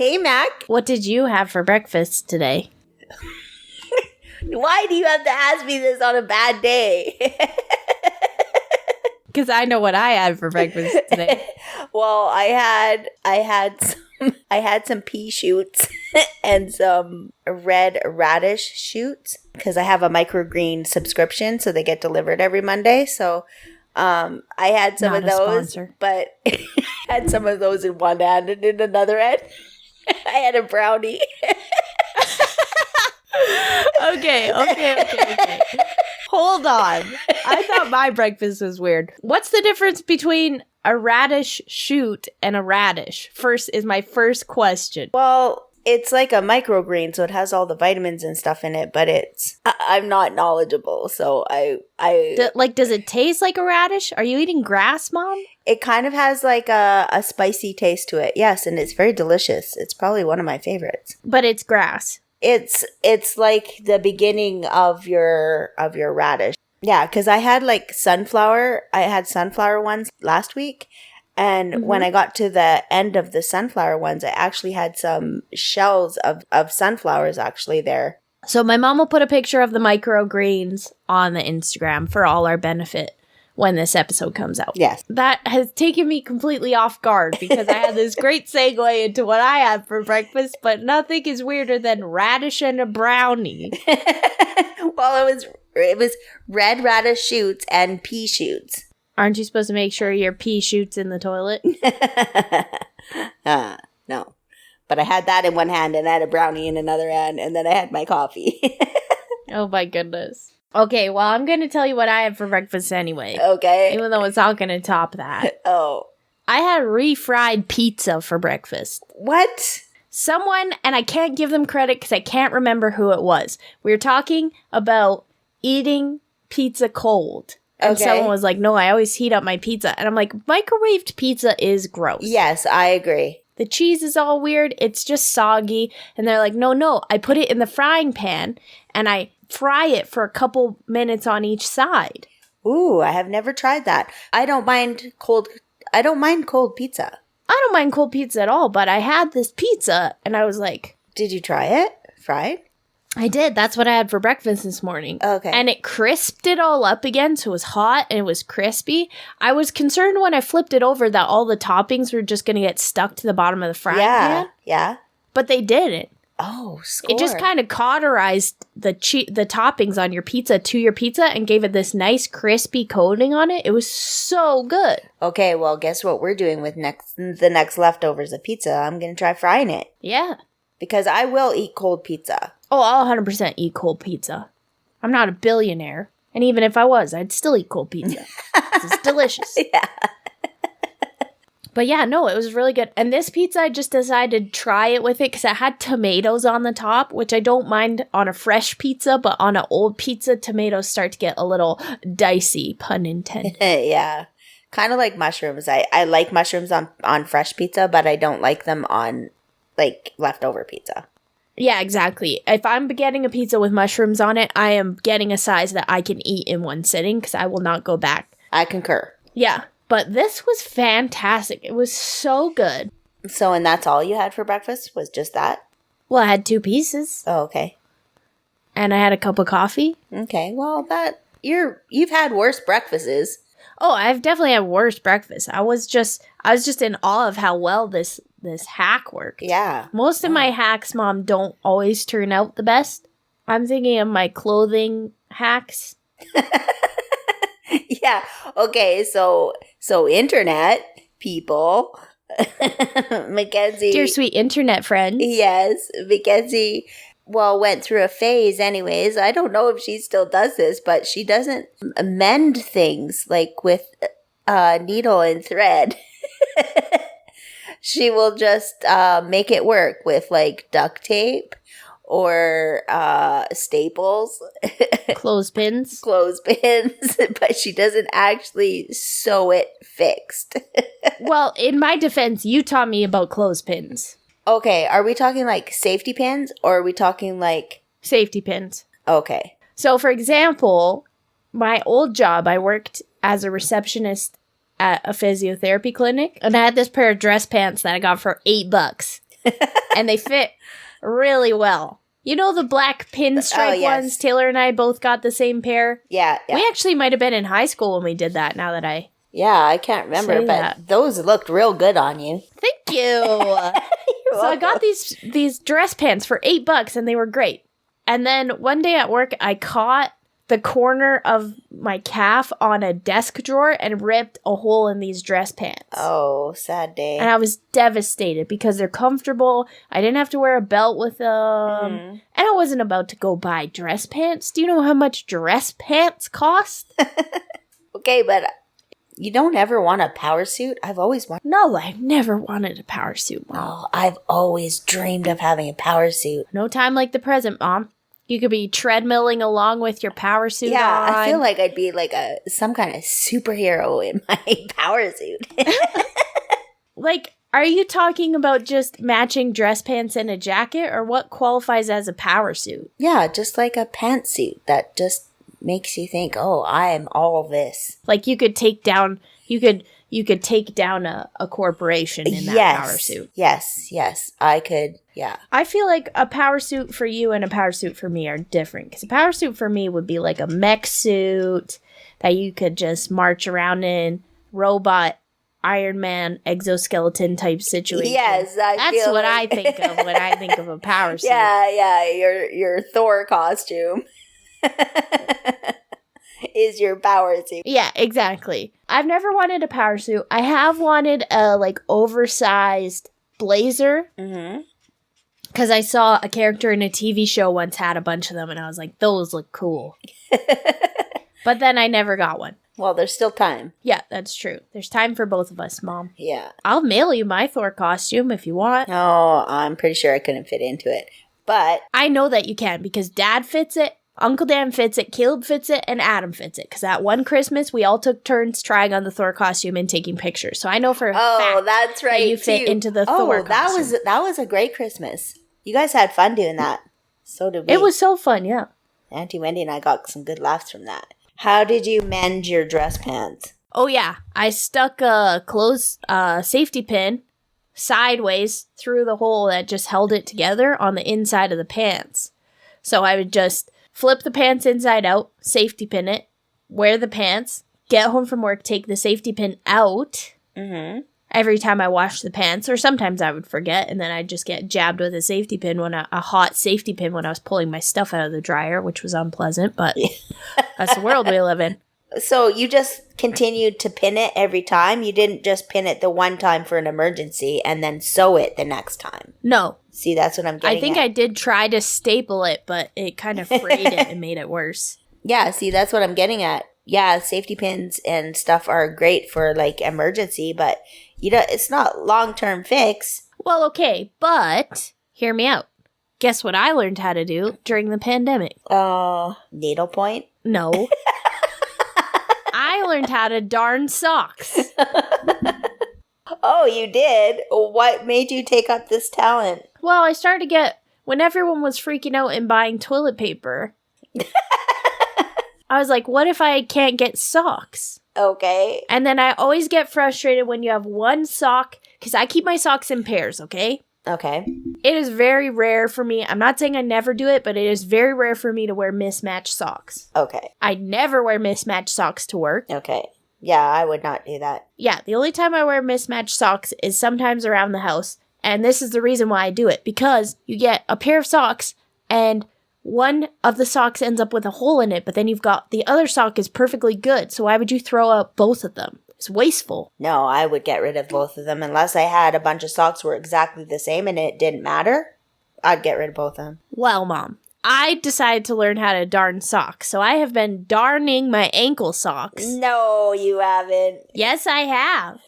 Hey, Mac. What did you have for breakfast today? Why do you have to ask me this on a bad day? Because I know what I had for breakfast today. Well, I had some pea shoots and some red radish shoots because I have a microgreen subscription, so they get delivered every Monday. So I had some Not of a those, sponsor. but had some of those in one hand, and in another hand, I had a brownie. Okay. Hold on. I thought my breakfast was weird. What's the difference between a radish shoot and a radish? Is my first question. Well, it's like a microgreen, so it has all the vitamins and stuff in it, but I'm not knowledgeable, so Does it taste like a radish? Are you eating grass, Mom? it kind of has like a spicy taste to it. Yes, and it's very delicious. It's probably one of my favorites. But it's grass. It's like the beginning of your radish. Yeah, because I had sunflower ones last week. And when I got to the end of the sunflower ones, I actually had some shells of sunflowers actually there. So my mom will put a picture of the microgreens on the Instagram for all our benefit when this episode comes out. Yes. That has taken me completely off guard because I had this great segue into what I had for breakfast, but nothing is weirder than radish and a brownie. Well, it was red radish shoots and pea shoots. Aren't you supposed to make sure your pea shoots in the toilet? No. But I had that in one hand and I had a brownie in another hand, and then I had my coffee. Oh my goodness. Okay, well, I'm going to tell you what I had for breakfast anyway. Okay. Even though it's not going to top that. Oh. I had refried pizza for breakfast. What? Someone, and I can't give them credit because I can't remember who it was. We were talking about eating pizza cold. And someone was like, no, I always heat up my pizza. And I'm like, microwaved pizza is gross. Yes, I agree. The cheese is all weird. It's just soggy. And they're like, no, I put it in the frying pan and I fry it for a couple minutes on each side. Ooh, I have never tried that. I don't mind cold pizza. I don't mind cold pizza at all, but I had this pizza and I was like, did you try it? Fried? I did. That's what I had for breakfast this morning. Okay. And it crisped it all up again, so it was hot and it was crispy. I was concerned when I flipped it over that all the toppings were just going to get stuck to the bottom of the frying pan. Yeah. But they didn't. Oh, score. It just kind of cauterized the toppings on your pizza to your pizza and gave it this nice crispy coating on it. It was so good. Okay, well, guess what we're doing with the next leftovers of pizza? I'm going to try frying it. Yeah. Because I will eat cold pizza. Oh, I'll 100% eat cold pizza. I'm not a billionaire. And even if I was, I'd still eat cold pizza. It's delicious. Yeah. But yeah, no, it was really good. And this pizza, I just decided to try it with it because it had tomatoes on the top, which I don't mind on a fresh pizza, but on an old pizza, tomatoes start to get a little dicey, pun intended. Yeah. Kind of like mushrooms. I like mushrooms on fresh pizza, but I don't like them on, leftover pizza. Yeah, exactly. If I'm getting a pizza with mushrooms on it, I am getting a size that I can eat in one sitting because I will not go back. I concur. Yeah. But this was fantastic. It was so good. So, and that's all you had for breakfast? Was just that? Well, I had 2 pieces. Oh, okay. And I had a cup of coffee. Okay. Well, you've had worse breakfasts. Oh, I've definitely had worse breakfast. I was just in awe of how well this hack worked. Yeah. Most of my hacks, Mom, don't always turn out the best. I'm thinking of my clothing hacks. Yeah. Okay. So internet people, Mackenzie. Dear sweet internet friend. Yes. Mackenzie, went through a phase anyways. I don't know if she still does this, but she doesn't mend things with needle and thread. She will just make it work with duct tape or staples. Clothespins. But she doesn't actually sew it fixed. Well, in my defense, you taught me about clothespins. Okay, are we talking safety pins or are we talking Safety pins. Okay. So, for example, my old job, I worked as a receptionist at a physiotherapy clinic, and I had this pair of dress pants that I got for $8. and they fit really well. You know the black pinstripe ones? Taylor and I both got the same pair. Yeah. We actually might have been in high school when we did that, now that I... Yeah, I can't remember, but those looked real good on you. Thank you. So I got these dress pants for $8 and they were great. And then one day at work, I caught the corner of my calf on a desk drawer and ripped a hole in these dress pants. Oh, sad day. And I was devastated because they're comfortable. I didn't have to wear a belt with them. And I wasn't about to go buy dress pants. Do you know how much dress pants cost? Okay, but you don't ever want a power suit? I've always wanted. No, I've never wanted a power suit, Mom. Oh, I've always dreamed of having a power suit. No time like the present, Mom. You could be treadmilling along with your power suit on. I feel like I'd be like some kind of superhero in my power suit. Like, are you talking about just matching dress pants and a jacket, or what qualifies as a power suit? Yeah, just like a pantsuit that just makes you think, oh, I am all this. Like you could take down, you could take down a corporation in that power suit. Yes, I could, yeah. I feel like a power suit for you and a power suit for me are different. Because a power suit for me would be like a mech suit that you could just march around in, robot, Iron Man, exoskeleton type situation. Yes, that's what I think of when I think of a power suit. Yeah, your Thor costume is your power suit. Yeah, exactly. I've never wanted a power suit. I have wanted a oversized blazer. Mm-hmm. Because I saw a character in a TV show once had a bunch of them, and I was like, those look cool. But then I never got one. Well, there's still time. Yeah, that's true. There's time for both of us, Mom. Yeah. I'll mail you my Thor costume if you want. Oh, I'm pretty sure I couldn't fit into it. But I know that you can, because Dad fits it, Uncle Dan fits it, Caleb fits it, and Adam fits it. Because that one Christmas, we all took turns trying on the Thor costume and taking pictures. So I know for a fact that's right, that you fit into the Thor costume. That was a great Christmas. You guys had fun doing that. So did we. It was so fun, yeah. Auntie Wendy and I got some good laughs from that. How did you mend your dress pants? Oh, yeah. I stuck a clothes safety pin sideways through the hole that just held it together on the inside of the pants. So I would just flip the pants inside out, safety pin it, wear the pants, get home from work, take the safety pin out. Mm-hmm. Every time I washed the pants, or sometimes I would forget, and then I'd just get jabbed with a safety pin a hot safety pin when I was pulling my stuff out of the dryer, which was unpleasant, but that's the world we live in. So you just continued to pin it every time? You didn't just pin it the one time for an emergency and then sew it the next time? No. See, that's what I'm getting I think at. I did try to staple it, but it kind of frayed it and made it worse. Yeah, see, that's what I'm getting at. Yeah, safety pins and stuff are great for, emergency, but it's not long-term fix. Well, okay, but hear me out. Guess what I learned how to do during the pandemic? Needlepoint? No. I learned how to darn socks. Oh, you did? What made you take up this talent? Well, I started to get, when everyone was freaking out and buying toilet paper, I was like, what if I can't get socks? Okay. And then I always get frustrated when you have one sock, because I keep my socks in pairs, okay? Okay. It is very rare for me. I'm not saying I never do it, but it is very rare for me to wear mismatched socks. Okay. I never wear mismatched socks to work. Okay. Yeah, I would not do that. Yeah, the only time I wear mismatched socks is sometimes around the house. And this is the reason why I do it. Because you get a pair of socks and one of the socks ends up with a hole in it, but then you've got the other sock is perfectly good. So why would you throw out both of them? It's wasteful. No, I would get rid of both of them unless I had a bunch of socks were exactly the same and it didn't matter. I'd get rid of both of them. Well, Mom, I decided to learn how to darn socks. So I have been darning my ankle socks. No, you haven't. Yes, I have.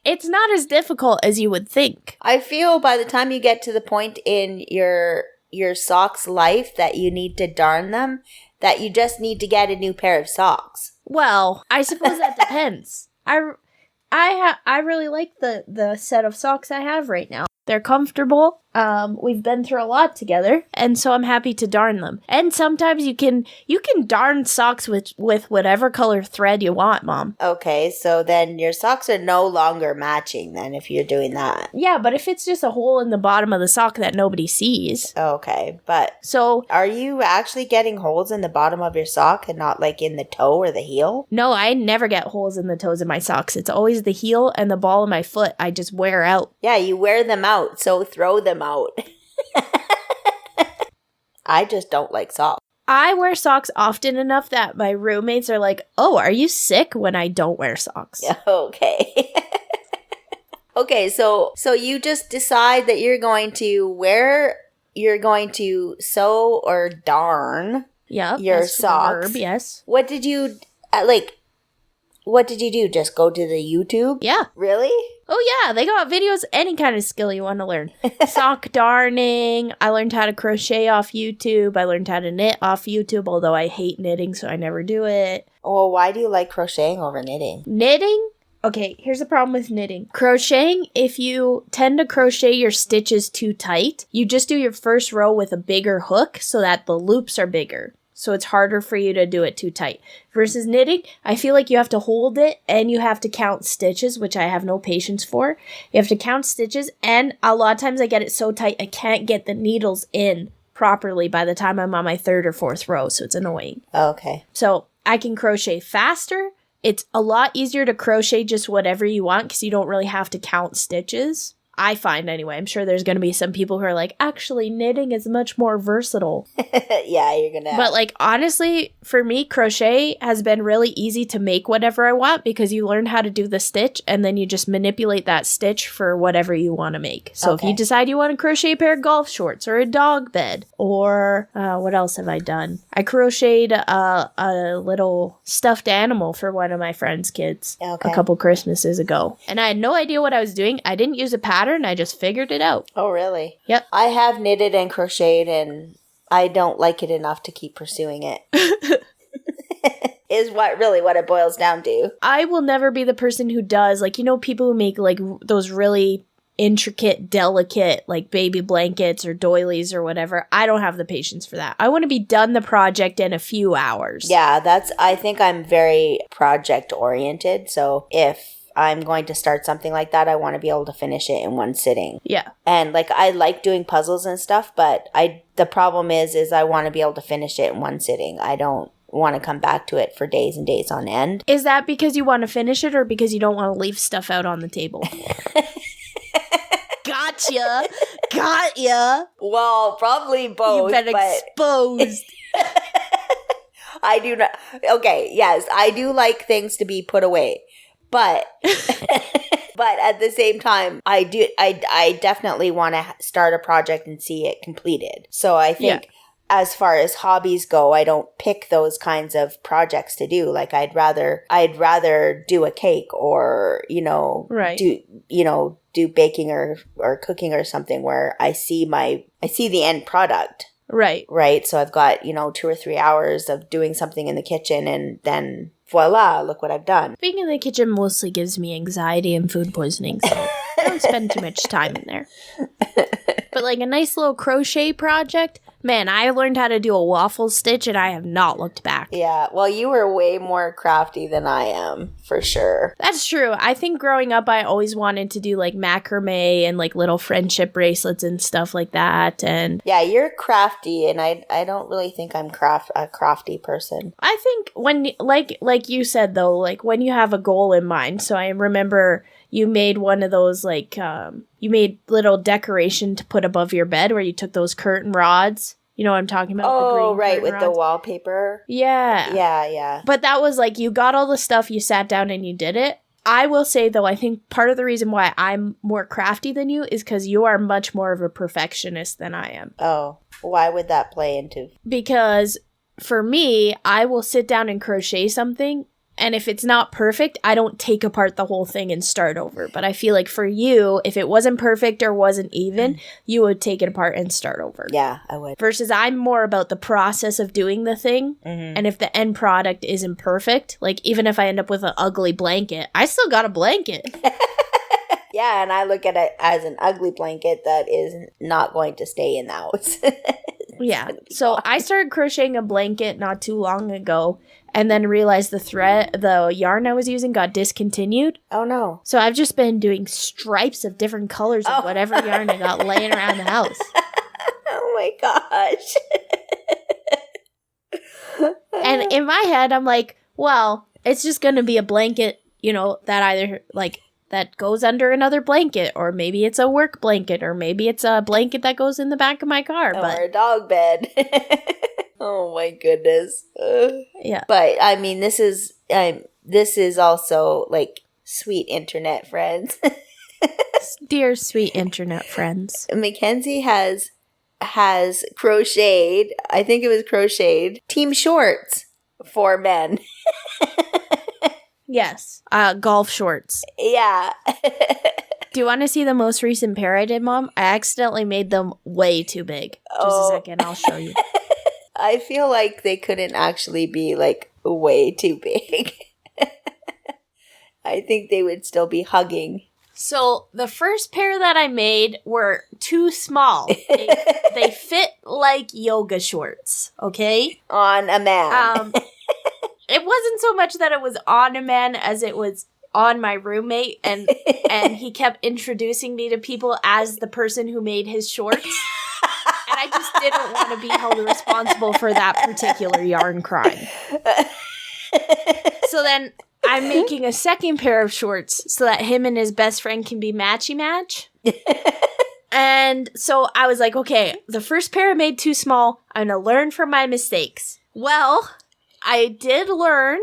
It's not as difficult as you would think. I feel by the time you get to the point in your socks life that you need to darn them, that you just need to get a new pair of socks. Well, I suppose that depends. I really like the set of socks I have right now. They're comfortable. We've been through a lot together, and so I'm happy to darn them. And sometimes you can darn socks with whatever color thread you want, Mom. Okay, so then your socks are no longer matching then if you're doing that. Yeah, but if it's just a hole in the bottom of the sock that nobody sees. Okay, but so are you actually getting holes in the bottom of your sock and not like in the toe or the heel? No, I never get holes in the toes of my socks. It's always the heel and the ball of my foot I just wear out. Yeah, you wear them out, so throw them out. I just don't like socks. I wear socks often enough that my roommates are like, "Oh, are you sick?" when I don't wear socks. Okay. Okay, so you just decide that you're going to sew or darn your socks. Verb, yes. What did you do? Just go to the YouTube? Yeah. Really? Oh, yeah. They got videos, any kind of skill you want to learn. Sock darning. I learned how to crochet off YouTube. I learned how to knit off YouTube, although I hate knitting, so I never do it. Well, why do you like crocheting over knitting? Knitting? Okay, here's the problem with knitting. Crocheting, if you tend to crochet your stitches too tight, you just do your first row with a bigger hook so that the loops are bigger. So it's harder for you to do it too tight. Versus knitting, I feel like you have to hold it and you have to count stitches, which I have no patience for. You have to count stitches, and a lot of times I get it so tight I can't get the needles in properly by the time I'm on my third or fourth row, so it's annoying. Okay. So I can crochet faster. It's a lot easier to crochet just whatever you want because you don't really have to count stitches. I find anyway. I'm sure there's going to be some people who are like, actually, knitting is much more versatile. Yeah, you're going to. But like, honestly, for me, crochet has been really easy to make whatever I want because you learn how to do the stitch and then you just manipulate that stitch for whatever you want to make. So if you decide you want to crochet a pair of golf shorts or a dog bed or what else have I done? I crocheted a little stuffed animal for one of my friend's kids a couple Christmases ago. And I had no idea what I was doing. I didn't use a pattern. I just figured it out. Oh, really? Yep. I have knitted and crocheted, and I don't like it enough to keep pursuing it. Is what it boils down to. I will never be the person who does, like, you know, people who make, like, those really intricate, delicate, like, baby blankets or doilies or whatever. I don't have the patience for that. I want to be done the project in a few hours. Yeah, I think I'm very project-oriented, so if I'm going to start something like that, I want to be able to finish it in one sitting. Yeah. And like, I like doing puzzles and stuff, but the problem is I want to be able to finish it in one sitting. I don't want to come back to it for days and days on end. Is that because you want to finish it or because you don't want to leave stuff out on the table? Gotcha. Got ya. Well, probably both. You've been exposed. I do not. Okay, yes, I do like things to be put away. But at the same time, I definitely want to start a project and see it completed. So I think as far as hobbies go, I don't pick those kinds of projects to do. Like I'd rather do a cake or, do baking or cooking or something where I see the end product. Right. Right. So I've got, 2 or 3 hours of doing something in the kitchen and then voila, look what I've done. Being in the kitchen mostly gives me anxiety and food poisoning, so I don't spend too much time in there. But like a nice little crochet project, man, I learned how to do a waffle stitch and I have not looked back. Yeah, well, you were way more crafty than I am, for sure. That's true. I think growing up, I always wanted to do like macrame and like little friendship bracelets and stuff like that. And yeah, you're crafty, and I don't really think I'm a crafty person. I think when, like you said though, like when you have a goal in mind. So I remember you made one of those like you made little decoration to put above your bed where you took those curtain rods. You know what I'm talking about? Oh, right, with the wallpaper. Yeah. Yeah. But that was like, you got all the stuff, you sat down and you did it. I will say, though, I think part of the reason why I'm more crafty than you is because you are much more of a perfectionist than I am. Oh, why would that play into? Because for me, I will sit down and crochet something, and if it's not perfect, I don't take apart the whole thing and start over. But I feel like for you, if it wasn't perfect or wasn't even, you would take it apart and start over. Yeah, I would. Versus I'm more about the process of doing the thing. Mm-hmm. And if the end product isn't perfect, like even if I end up with an ugly blanket, I still got a blanket. Yeah, and I look at it as an ugly blanket that is not going to stay in the house. Yeah. So I started crocheting a blanket not too long ago and then realized the yarn I was using got discontinued. Oh, no. So I've just been doing stripes of different colors of whatever yarn I got laying around the house. Oh, my gosh. And in my head, I'm like, well, it's just going to be a blanket, that either, that goes under another blanket, or maybe it's a work blanket, or maybe it's a blanket that goes in the back of my car. Or a dog bed. Oh my goodness. Yeah. But I mean, this is also like sweet internet friends. Dear sweet internet friends. Mackenzie has crocheted, I think it was crocheted, team shorts for men. Yes. Golf shorts. Yeah. Do you want to see the most recent pair I did, Mom? I accidentally made them way too big. Just a second, I'll show you. I feel like they couldn't actually be like way too big. I think they would still be hugging. So the first pair that I made were too small. They fit like yoga shorts, okay? On a man. It wasn't so much that it was on a man as it was on my roommate, and he kept introducing me to people as the person who made his shorts. And I just didn't want to be held responsible for that particular yarn crime. So then I'm making a second pair of shorts so that him and his best friend can be matchy-match. And so I was like, okay, the first pair I made too small. I'm going to learn from my mistakes. Well, I did learn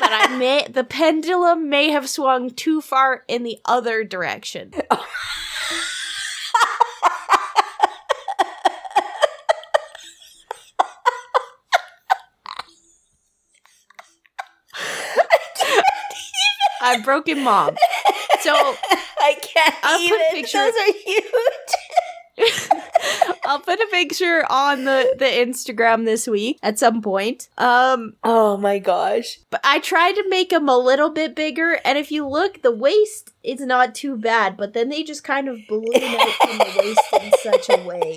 that the pendulum may have swung too far in the other direction. I've broken Mom. So I can't even. Those are huge. I'll put a picture on the Instagram this week at some point. Oh my gosh. But I tried to make them a little bit bigger, and if you look, the waist is not too bad, but then they just kind of balloon out from the waist in such a way.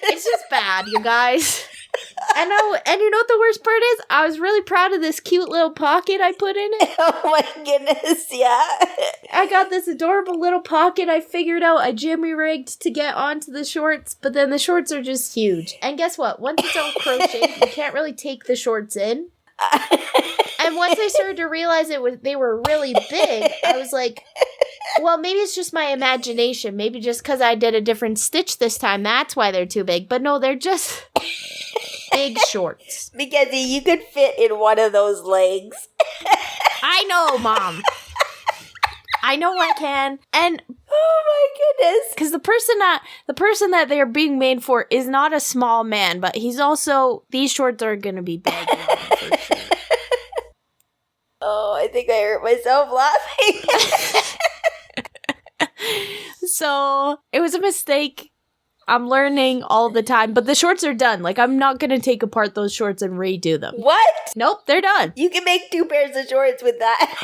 It's just bad, you guys. And you know what the worst part is? I was really proud of this cute little pocket I put in it. Oh my goodness, yeah. I got this adorable little pocket I figured out I jimmy rigged to get onto the shorts, but then the shorts are just huge. And guess what? Once it's all crocheted, you can't really take the shorts in. And once I started to realize they were really big, I was like, well, maybe it's just my imagination. Maybe just because I did a different stitch this time, that's why they're too big. But no, they're just big shorts. Because you could fit in one of those legs. I know, Mom. I know I can. And oh my goodness. because the person that they're being made for is not a small man, but he's also, these shorts are going to be big for sure. Oh, I think I hurt myself laughing. So it was a mistake. I'm learning all the time, but the shorts are done. Like, I'm not going to take apart those shorts and redo them. What? Nope, they're done. You can make 2 pairs of shorts with that.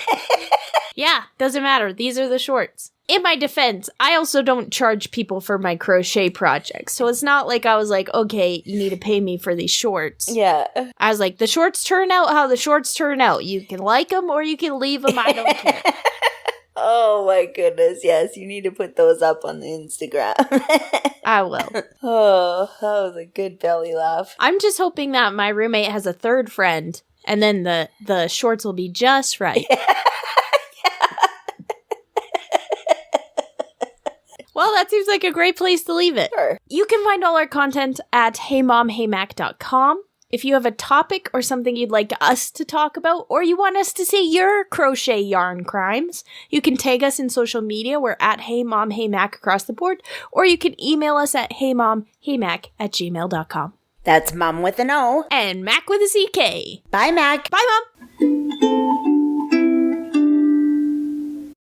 Yeah, doesn't matter. These are the shorts. In my defense, I also don't charge people for my crochet projects. So it's not like I was like, okay, you need to pay me for these shorts. Yeah. I was like, the shorts turn out how the shorts turn out. You can like them or you can leave them. I don't care. Oh my goodness, yes, you need to put those up on the Instagram. I will. Oh, that was a good belly laugh. I'm just hoping that my roommate has a third friend, and then the shorts will be just right. Well, that seems like a great place to leave it. Sure. You can find all our content at heymomheymac.com. If you have a topic or something you'd like us to talk about, or you want us to see your crochet yarn crimes, you can tag us in social media. We're at heymomheymac across the board, or you can email us at heymomheymac@gmail.com. That's Mom with an O. And Mac with a CK. Bye, Mac. Bye, Mom.